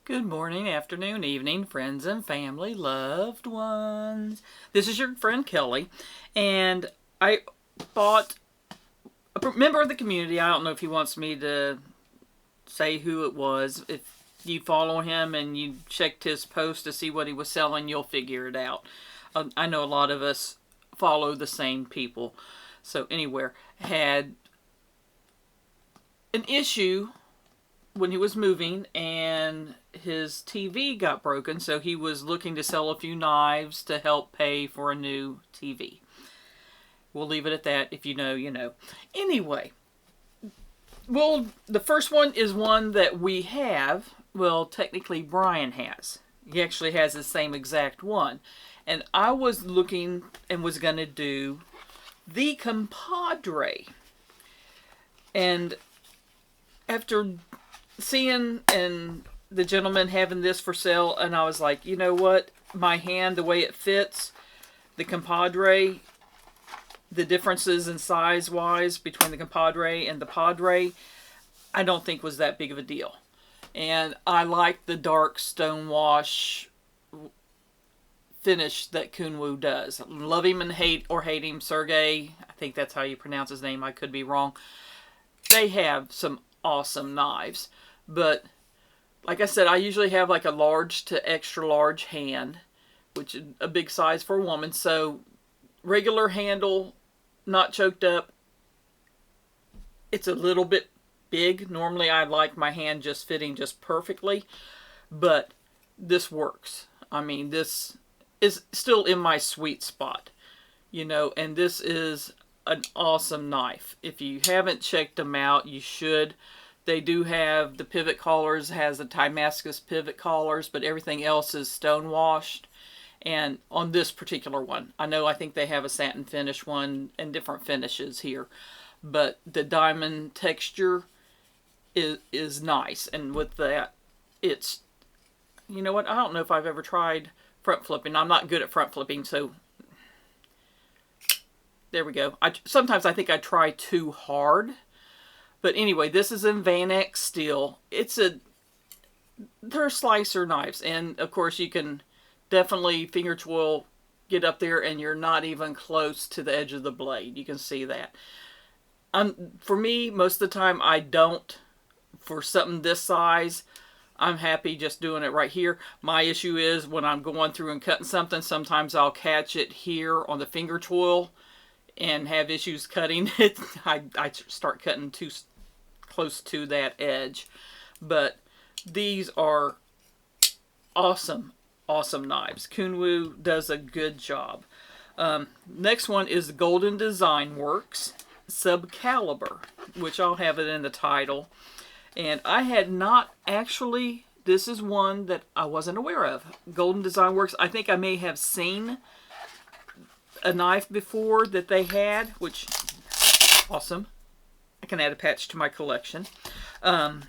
Good morning, afternoon, evening, friends and family, loved ones. This is your friend Kelly, and I bought a member of the community. I don't know if he wants me to say who it was. If you follow him and you checked his post to see what he was selling, you'll figure it out. I know a lot of us follow the same people. So anywhere had an issue when he was moving, and his TV got broken, so he was looking to sell a few knives to help pay for a new TV. We'll leave it at that. If you know, you know. Anyway, well, the first one is one that we have. Well, technically Brian has. He actually has the same exact one. And I was looking and was going to do the compadre. And after seeing and the gentleman having this for sale, and I was like, you know what, my hand, the way it fits, the compadre, the differences in size wise between the compadre and the Padre, I don't think was that big of a deal. And I like the dark stonewash finish that Kunwu does. Love him and hate him, Sergey, I think that's how you pronounce his name, I could be wrong. They have some awesome knives. But like I said, I usually have like a large to extra large hand, which is a big size for a woman. So regular handle, not choked up. It's a little bit big. Normally I like my hand just fitting just perfectly, but this works. I mean, this is still in my sweet spot, you know, and this is an awesome knife. If you haven't checked them out, you should. They do have the pivot collars, has the Damascus pivot collars, but everything else is stone washed. And on this particular one, I think they have a satin finish one and different finishes here, but the diamond texture is nice. And with that, it's, you know what, I don't know if I've ever tried front flipping. I'm not good at front flipping, so there we go. Sometimes I think I try too hard. But anyway, this is in Van X steel. They're slicer knives. And of course you can definitely finger twirl, get up there, and you're not even close to the edge of the blade. You can see that. For me, most of the time I don't. For something this size, I'm happy just doing it right here. My issue is when I'm going through and cutting something, sometimes I'll catch it here on the finger twirl and have issues cutting it. I start cutting too close to that edge. But these are awesome knives. Kunwu does a good job. Next one is Golden DesignWorks Subcaliber, which I'll have it in the title. And I had not actually, this is one that I wasn't aware of. Golden DesignWorks, I think I may have seen a knife before that they had, which awesome. I can add a patch to my collection. But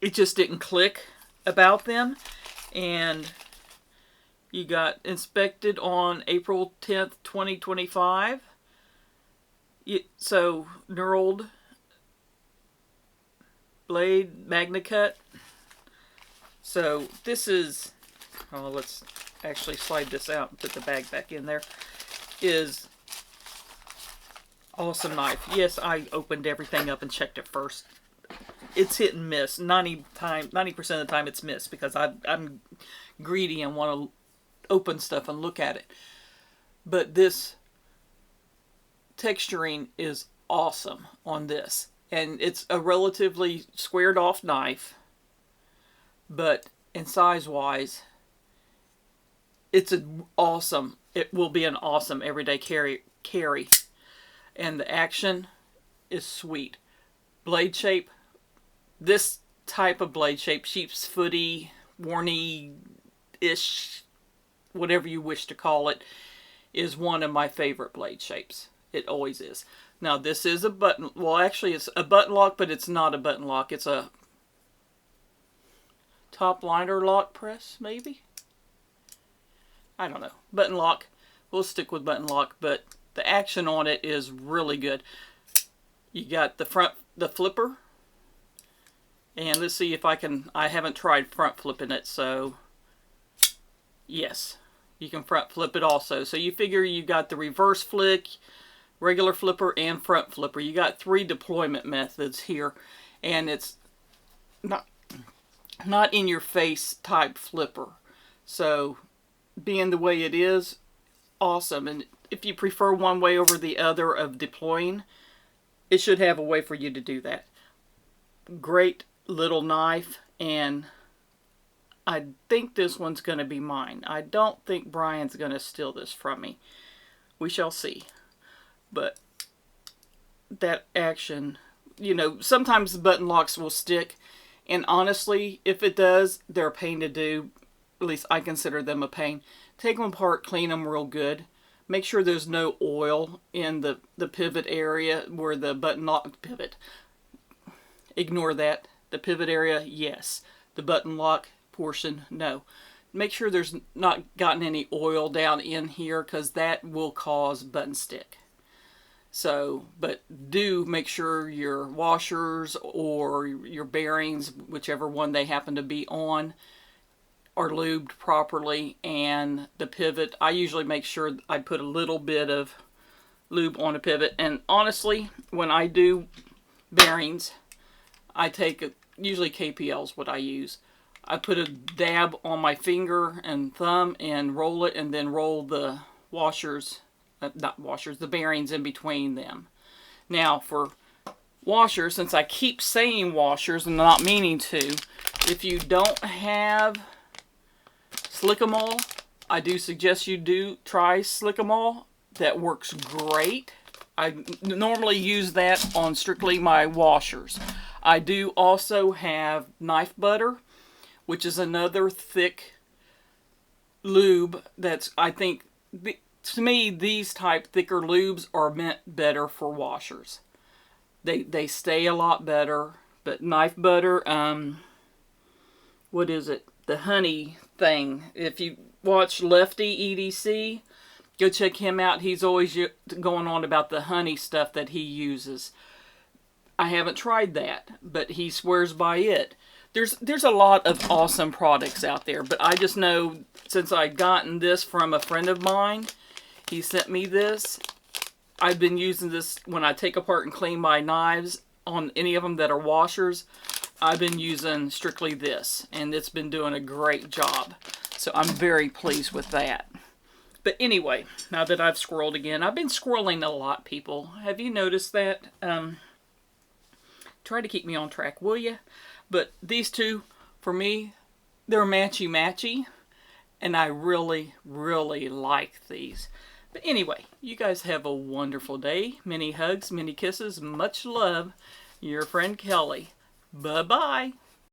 it just didn't click about them. And you got inspected on April 10th, 2025. So knurled blade, magna cut. So this is, oh, let's actually slide this out and put the bag back in there, is awesome knife. Yes, I opened everything up and checked it first. It's hit and miss. 90% of the time it's missed because I'm greedy and want to open stuff and look at it. But this texturing is awesome on this. And it's a relatively squared off knife, but in size wise, it's awesome. It will be an awesome everyday carry. And the action is sweet. Blade shape, this type of blade shape, sheep's footy, warny-ish, whatever you wish to call it, is one of my favorite blade shapes. It always is. Now this is a button, well actually it's a button lock, but it's not a button lock. It's a top liner lock press, maybe? I don't know. Button lock. We'll stick with button lock, but the action on it is really good. You got the flipper, And let's see if I can, I haven't tried front flipping it, so yes, you can front flip it also. So you figure you got the reverse flick, regular flipper, and front flipper. You got 3 deployment methods here, and it's not in your face type flipper. So being the way it is, awesome. And if you prefer one way over the other of deploying, it should have a way for you to do that. Great little knife, and I think this one's going to be mine. I don't think Brian's going to steal this from me. We shall see. But that action, you know, sometimes the button locks will stick, and honestly, if it does, they're a pain to do. At least I consider them a pain. Take them apart, clean them real good. Make sure there's no oil in the pivot area where the button lock pivot. Ignore that. The pivot area, yes. The button lock portion, no. Make sure there's not gotten any oil down in here, because that will cause button stick. So, but do make sure your washers or your bearings, whichever one they happen to be on, are lubed properly. And the pivot, I usually make sure I put a little bit of lube on a pivot. And honestly, when I do bearings, I take usually KPL is what I use. I put a dab on my finger and thumb and roll it, and then roll the washers, the bearings in between them. Now for washers, since I keep saying washers and not meaning to, if you don't have Slick-em-all, I do suggest you do try Slick-em-all. That works great. I normally use that on strictly my washers. I do also have knife butter, which is another thick lube that's, I think, to me, these type thicker lubes are meant better for washers. They stay a lot better. But knife butter, what is it? The honey thing. If you watch Lefty EDC, go check him out. He's always going on about the honey stuff that he uses. I haven't tried that, but he swears by it. There's a lot of awesome products out there, but I just know, since I'd gotten this from a friend of mine, he sent me this. I've been using this when I take apart and clean my knives on any of them that are washers. I've been using strictly this, and it's been doing a great job. So I'm very pleased with that. But anyway, now that I've squirreled again, I've been squirreling a lot, people. Have you noticed that? Try to keep me on track, will you? But these two, for me, they're matchy-matchy, and I really, really like these. But anyway, you guys have a wonderful day. Many hugs, many kisses, much love. Your friend Kelly. Bye-bye.